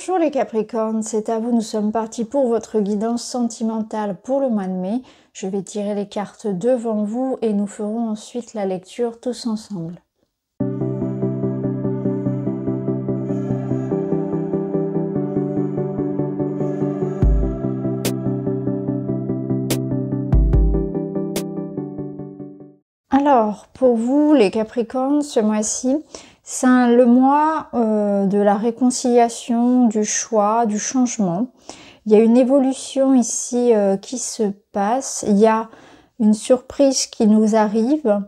Bonjour les Capricornes, c'est à vous, nous sommes partis pour votre guidance sentimentale pour le mois de mai. Je vais tirer les cartes devant vous et nous ferons ensuite la lecture tous ensemble. Alors, pour vous les Capricornes, ce mois-ci, c'est le mois de la réconciliation, du choix, du changement. Il y a une évolution ici qui se passe. Il y a une surprise qui nous arrive.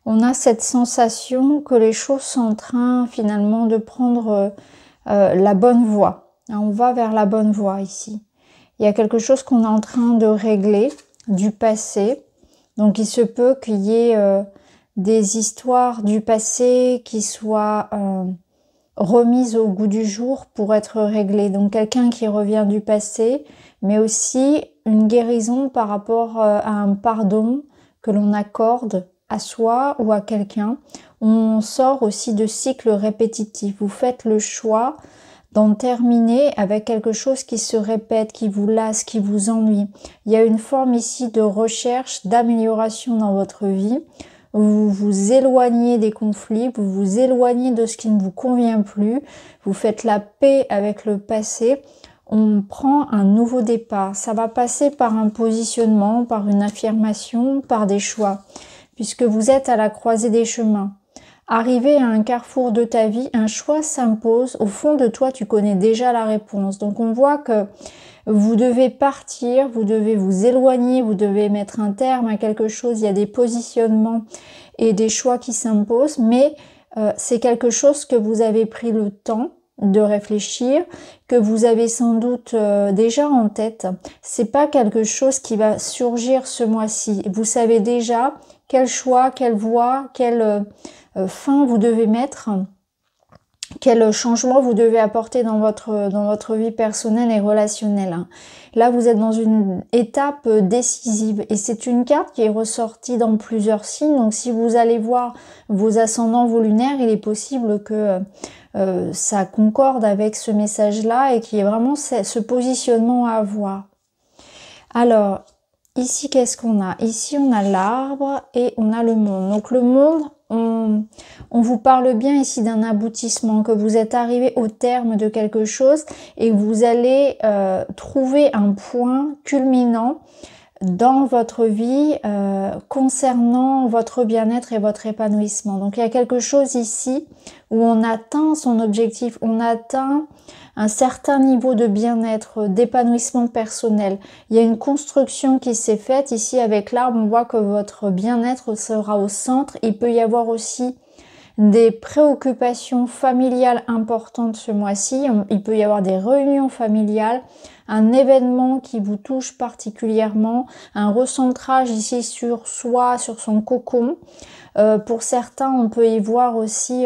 On a cette sensation que les choses sont en train finalement de prendre la bonne voie. On va vers la bonne voie ici. Il y a quelque chose qu'on est en train de régler du passé. Donc il se peut qu'il y ait des histoires du passé qui soient remises au goût du jour pour être réglées. Donc quelqu'un qui revient du passé, mais aussi une guérison par rapport à un pardon que l'on accorde à soi ou à quelqu'un. On sort aussi de cycles répétitifs. Vous faites le choix d'en terminer avec quelque chose qui se répète, qui vous lasse, qui vous ennuie. Il y a une forme ici de recherche, d'amélioration dans votre vie. Vous vous éloignez des conflits, vous vous éloignez de ce qui ne vous convient plus. Vous faites la paix avec le passé. On prend un nouveau départ. Ça va passer par un positionnement, par une affirmation, par des choix. Puisque vous êtes à la croisée des chemins. Arrivé à un carrefour de ta vie, un choix s'impose. Au fond de toi, tu connais déjà la réponse. Donc on voit que vous devez partir, vous devez vous éloigner, vous devez mettre un terme à quelque chose. Il y a des positionnements et des choix qui s'imposent, mais c'est quelque chose que vous avez pris le temps de réfléchir, que vous avez sans doute déjà en tête. C'est pas quelque chose qui va surgir ce mois-ci. Vous savez déjà quel choix, quelle voie, quelle fin vous devez mettre, quel changement vous devez apporter dans votre vie personnelle et relationnelle. Là, vous êtes dans une étape décisive et c'est une carte qui est ressortie dans plusieurs signes. Donc, si vous allez voir vos ascendants, vos lunaires, il est possible que ça concorde avec ce message-là et qu'il y ait vraiment ce positionnement à avoir. Alors, ici, qu'est-ce qu'on a? Ici, on a l'arbre et on a le monde. Donc, le monde, on vous parle bien ici d'un aboutissement, que vous êtes arrivé au terme de quelque chose et vous allez trouver un point culminant dans votre vie concernant votre bien-être et votre épanouissement. Donc il y a quelque chose ici où on atteint son objectif, on atteint un certain niveau de bien-être, d'épanouissement personnel. Il y a une construction qui s'est faite ici avec l'arbre, on voit que votre bien-être sera au centre. Il peut y avoir aussi des préoccupations familiales importantes ce mois-ci. Il peut y avoir des réunions familiales, un événement qui vous touche particulièrement, un recentrage ici sur soi, sur son cocon. Pour certains, on peut y voir aussi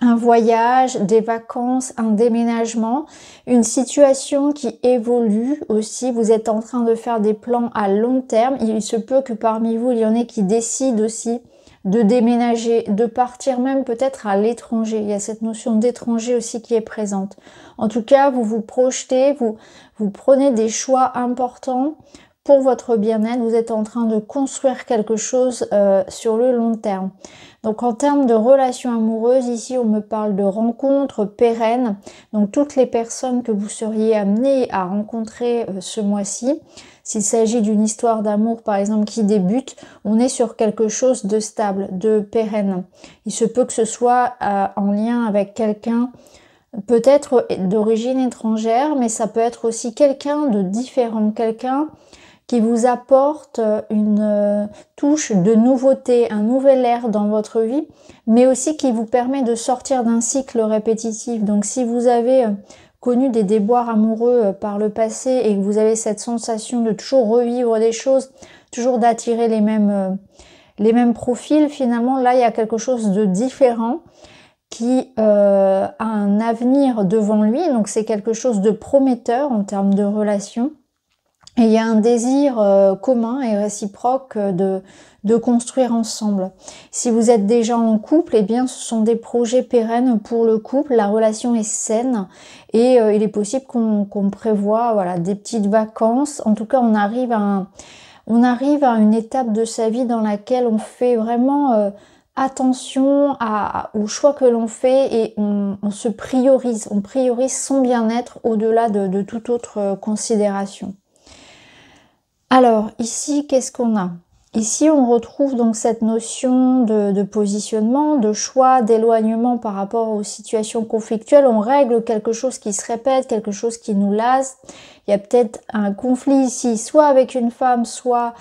un voyage, des vacances, un déménagement, une situation qui évolue aussi. Vous êtes en train de faire des plans à long terme. Il se peut que parmi vous, il y en ait qui décident aussi de déménager, de partir même peut-être à l'étranger. Il y a cette notion d'étranger aussi qui est présente. En tout cas, vous vous projetez, vous prenez des choix importants pour votre bien-être. Vous êtes en train de construire quelque chose sur le long terme. Donc en termes de relations amoureuses, ici on me parle de rencontres pérennes. Donc toutes les personnes que vous seriez amenées à rencontrer ce mois-ci, s'il s'agit d'une histoire d'amour par exemple qui débute, on est sur quelque chose de stable, de pérenne. Il se peut que ce soit en lien avec quelqu'un peut-être d'origine étrangère, mais ça peut être aussi quelqu'un de différent, quelqu'un qui vous apporte une touche de nouveauté, un nouvel air dans votre vie, mais aussi qui vous permet de sortir d'un cycle répétitif. Donc si vous avez connu des déboires amoureux par le passé et que vous avez cette sensation de toujours revivre des choses, toujours d'attirer les mêmes profils, finalement là il y a quelque chose de différent qui a un avenir devant lui, donc c'est quelque chose de prometteur en termes de relation. Et il y a un désir commun et réciproque de construire ensemble. Si vous êtes déjà en couple, eh bien, ce sont des projets pérennes pour le couple. La relation est saine et il est possible qu'on prévoit, voilà, des petites vacances. En tout cas, on arrive à une étape de sa vie dans laquelle on fait vraiment attention au choix que l'on fait et on se priorise. On priorise son bien-être au-delà de toute autre considération. Alors ici, qu'est-ce qu'on a? Ici, on retrouve donc cette notion de positionnement, de choix, d'éloignement par rapport aux situations conflictuelles. On règle quelque chose qui se répète, quelque chose qui nous lasse. Il y a peut-être un conflit ici, soit avec une femme, soit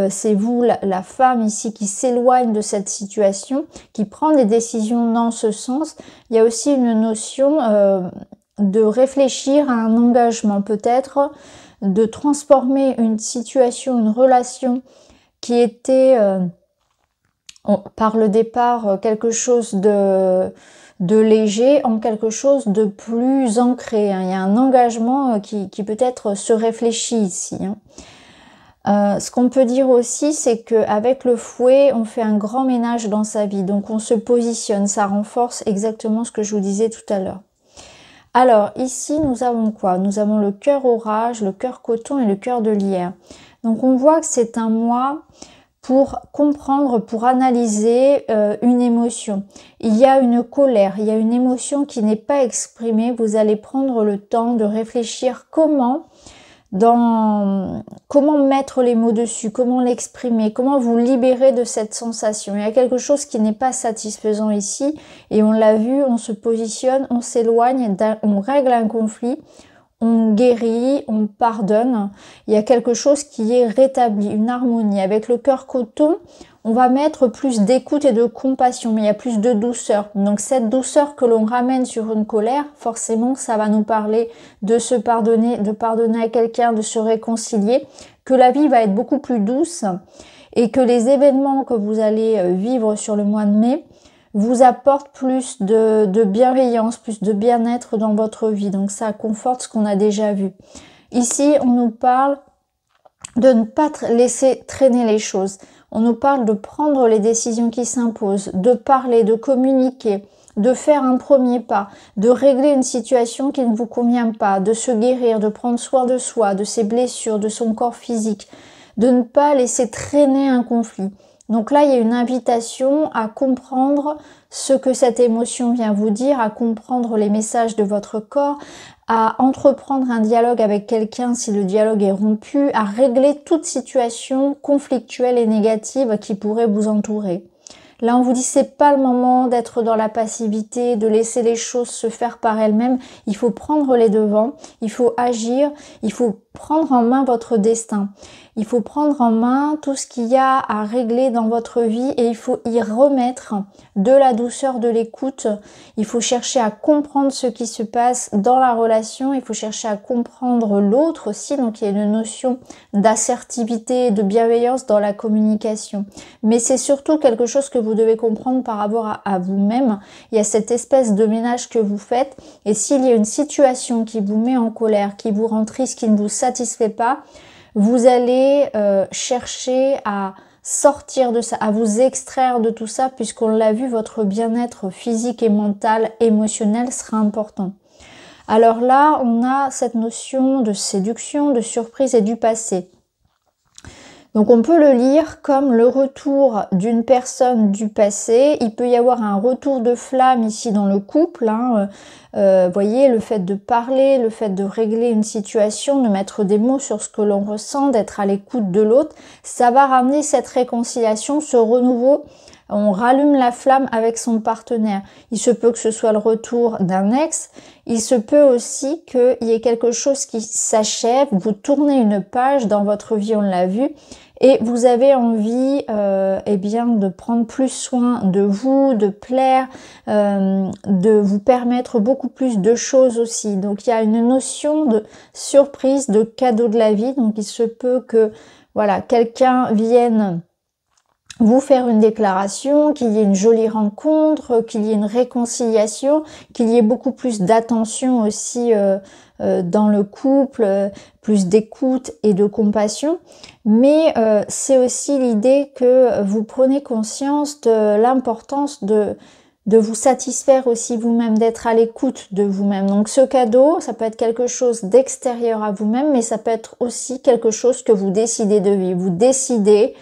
c'est vous, la femme ici, qui s'éloigne de cette situation, qui prend des décisions dans ce sens. Il y a aussi une notion de réfléchir à un engagement, peut-être de transformer une situation, une relation qui était par le départ quelque chose de léger en quelque chose de plus ancré. Hein. Il y a un engagement qui peut-être se réfléchit ici. Hein. Ce qu'on peut dire aussi, c'est qu'avec le fouet, on fait un grand ménage dans sa vie. Donc on se positionne, ça renforce exactement ce que je vous disais tout à l'heure. Alors ici, nous avons quoi? Nous avons le cœur orage, le cœur coton et le cœur de lierre. Donc on voit que c'est un mois pour comprendre, pour analyser une émotion. Il y a une colère, il y a une émotion qui n'est pas exprimée. Vous allez prendre le temps de réfléchir comment mettre les mots dessus, comment l'exprimer, comment vous libérer de cette sensation. Il y a quelque chose qui n'est pas satisfaisant ici et on l'a vu, on se positionne, on s'éloigne, on règle un conflit, on guérit, on pardonne. Il y a quelque chose qui est rétabli, une harmonie. Avec le cœur coton, on va mettre plus d'écoute et de compassion, mais il y a plus de douceur. Donc cette douceur que l'on ramène sur une colère, forcément, ça va nous parler de se pardonner, de pardonner à quelqu'un, de se réconcilier, que la vie va être beaucoup plus douce et que les événements que vous allez vivre sur le mois de mai vous apportent plus de bienveillance, plus de bien-être dans votre vie. Donc ça conforte ce qu'on a déjà vu. Ici, on nous parle de ne pas laisser traîner les choses. On nous parle de prendre les décisions qui s'imposent, de parler, de communiquer, de faire un premier pas, de régler une situation qui ne vous convient pas, de se guérir, de prendre soin de soi, de ses blessures, de son corps physique, de ne pas laisser traîner un conflit. Donc là, il y a une invitation à comprendre ce que cette émotion vient vous dire, à comprendre les messages de votre corps, à entreprendre un dialogue avec quelqu'un si le dialogue est rompu, à régler toute situation conflictuelle et négative qui pourrait vous entourer. Là, on vous dit c'est pas le moment d'être dans la passivité, de laisser les choses se faire par elles-mêmes. Il faut prendre les devants, il faut agir, il faut prendre en main votre destin. Il faut prendre en main tout ce qu'il y a à régler dans votre vie et il faut y remettre de la douceur, de l'écoute. Il faut chercher à comprendre ce qui se passe dans la relation. Il faut chercher à comprendre l'autre aussi. Donc il y a une notion d'assertivité et de bienveillance dans la communication. Mais c'est surtout quelque chose que vous devez comprendre par rapport à vous-même. Il y a cette espèce de ménage que vous faites et s'il y a une situation qui vous met en colère, qui vous rend triste, qui ne vous satisfait pas, vous allez chercher à sortir de ça, à vous extraire de tout ça, puisqu'on l'a vu, votre bien-être physique et mental, émotionnel sera important. Alors là, on a cette notion de séduction, de surprise et du passé. Donc on peut le lire comme le retour d'une personne du passé. Il peut y avoir un retour de flamme ici dans le couple. Hein. Voyez, le fait de parler, le fait de régler une situation, de mettre des mots sur ce que l'on ressent, d'être à l'écoute de l'autre, ça va ramener cette réconciliation, ce renouveau. On rallume la flamme avec son partenaire. Il se peut que ce soit le retour d'un ex. Il se peut aussi qu'il y ait quelque chose qui s'achève. Vous tournez une page dans votre vie, on l'a vu. Et vous avez envie eh bien, de prendre plus soin de vous, de plaire, de vous permettre beaucoup plus de choses aussi. Donc il y a une notion de surprise, de cadeau de la vie. Donc il se peut que voilà, quelqu'un vienne vous faire une déclaration, qu'il y ait une jolie rencontre, qu'il y ait une réconciliation, qu'il y ait beaucoup plus d'attention aussi dans le couple, plus d'écoute et de compassion. Mais c'est aussi l'idée que vous prenez conscience de l'importance de vous satisfaire aussi vous-même, d'être à l'écoute de vous-même. Donc ce cadeau, ça peut être quelque chose d'extérieur à vous-même, mais ça peut être aussi quelque chose que vous décidez de vivre. Vous décidez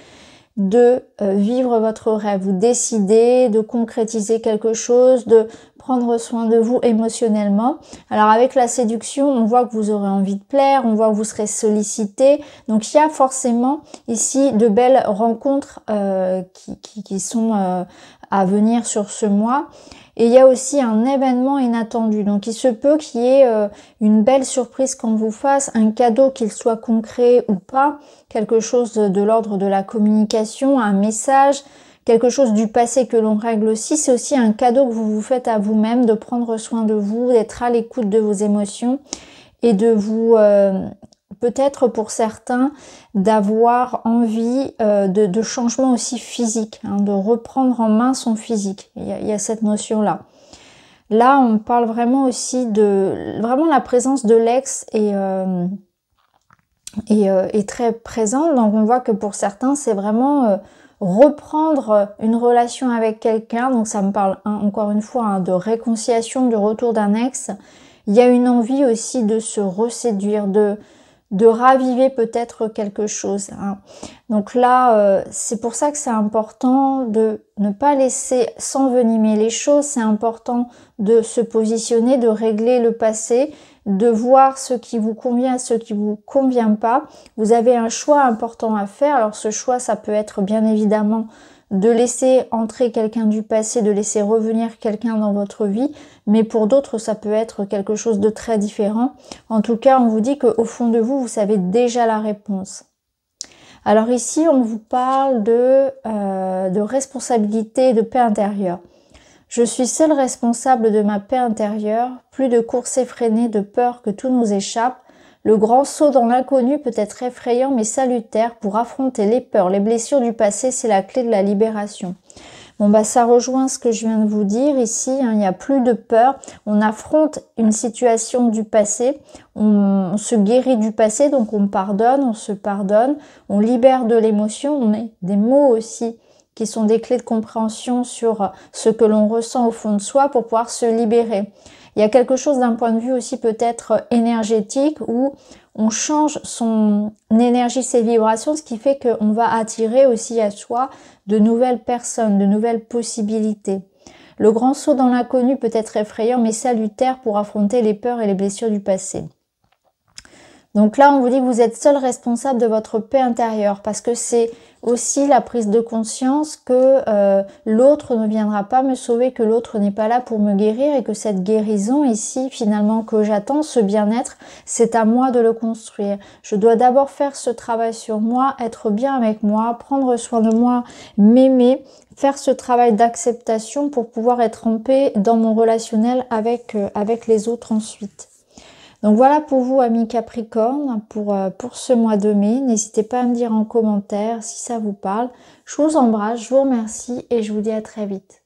de vivre votre rêve, vous décidez de concrétiser quelque chose, de prendre soin de vous émotionnellement. Alors avec la séduction, on voit que vous aurez envie de plaire, on voit que vous serez sollicité. Donc il y a forcément ici de belles rencontres qui sont à venir sur ce mois. Et il y a aussi un événement inattendu. Donc il se peut qu'il y ait une belle surprise qu'on vous fasse, un cadeau, qu'il soit concret ou pas, quelque chose de l'ordre de la communication, un message, quelque chose du passé que l'on règle aussi. C'est aussi un cadeau que vous vous faites à vous-même, de prendre soin de vous, d'être à l'écoute de vos émotions et de vous... peut-être pour certains d'avoir envie de changement aussi physique, hein, de reprendre en main son physique. Il y a cette notion-là. Là, on parle vraiment aussi de... Vraiment la présence de l'ex est très présente. Donc on voit que pour certains, c'est vraiment reprendre une relation avec quelqu'un. Donc ça me parle encore une fois de réconciliation, de retour d'un ex. Il y a une envie aussi de se reséduire, de raviver peut-être quelque chose. Hein. Donc là, c'est pour ça que c'est important de ne pas laisser s'envenimer les choses. C'est important de se positionner, de régler le passé, de voir ce qui vous convient, ce qui vous convient pas. Vous avez un choix important à faire. Alors ce choix, ça peut être bien évidemment de laisser entrer quelqu'un du passé, de laisser revenir quelqu'un dans votre vie, mais pour d'autres, ça peut être quelque chose de très différent. En tout cas, on vous dit qu'au fond de vous, vous savez déjà la réponse. Alors ici, on vous parle de responsabilité et de paix intérieure. Je suis seule responsable de ma paix intérieure, plus de courses effrénées de peur que tout nous échappe. Le grand saut dans l'inconnu peut être effrayant mais salutaire pour affronter les peurs, les blessures du passé, c'est la clé de la libération. Bon bah ça rejoint ce que je viens de vous dire ici, hein, il n'y a plus de peur, on affronte une situation du passé, on se guérit du passé, donc on pardonne, on se pardonne, on libère de l'émotion, on met des mots aussi qui sont des clés de compréhension sur ce que l'on ressent au fond de soi pour pouvoir se libérer. Il y a quelque chose d'un point de vue aussi peut-être énergétique où on change son énergie, ses vibrations, ce qui fait qu'on va attirer aussi à soi de nouvelles personnes, de nouvelles possibilités. Le grand saut dans l'inconnu peut être effrayant mais salutaire pour affronter les peurs et les blessures du passé. Donc là, on vous dit que vous êtes seul responsable de votre paix intérieure parce que c'est aussi la prise de conscience que l'autre ne viendra pas me sauver, que l'autre n'est pas là pour me guérir et que cette guérison ici, finalement, que j'attends, ce bien-être, c'est à moi de le construire. Je dois d'abord faire ce travail sur moi, être bien avec moi, prendre soin de moi, m'aimer, faire ce travail d'acceptation pour pouvoir être en paix dans mon relationnel avec les autres ensuite. Donc voilà pour vous, amis Capricorne, pour ce mois de mai. N'hésitez pas à me dire en commentaire si ça vous parle. Je vous embrasse, je vous remercie et je vous dis à très vite.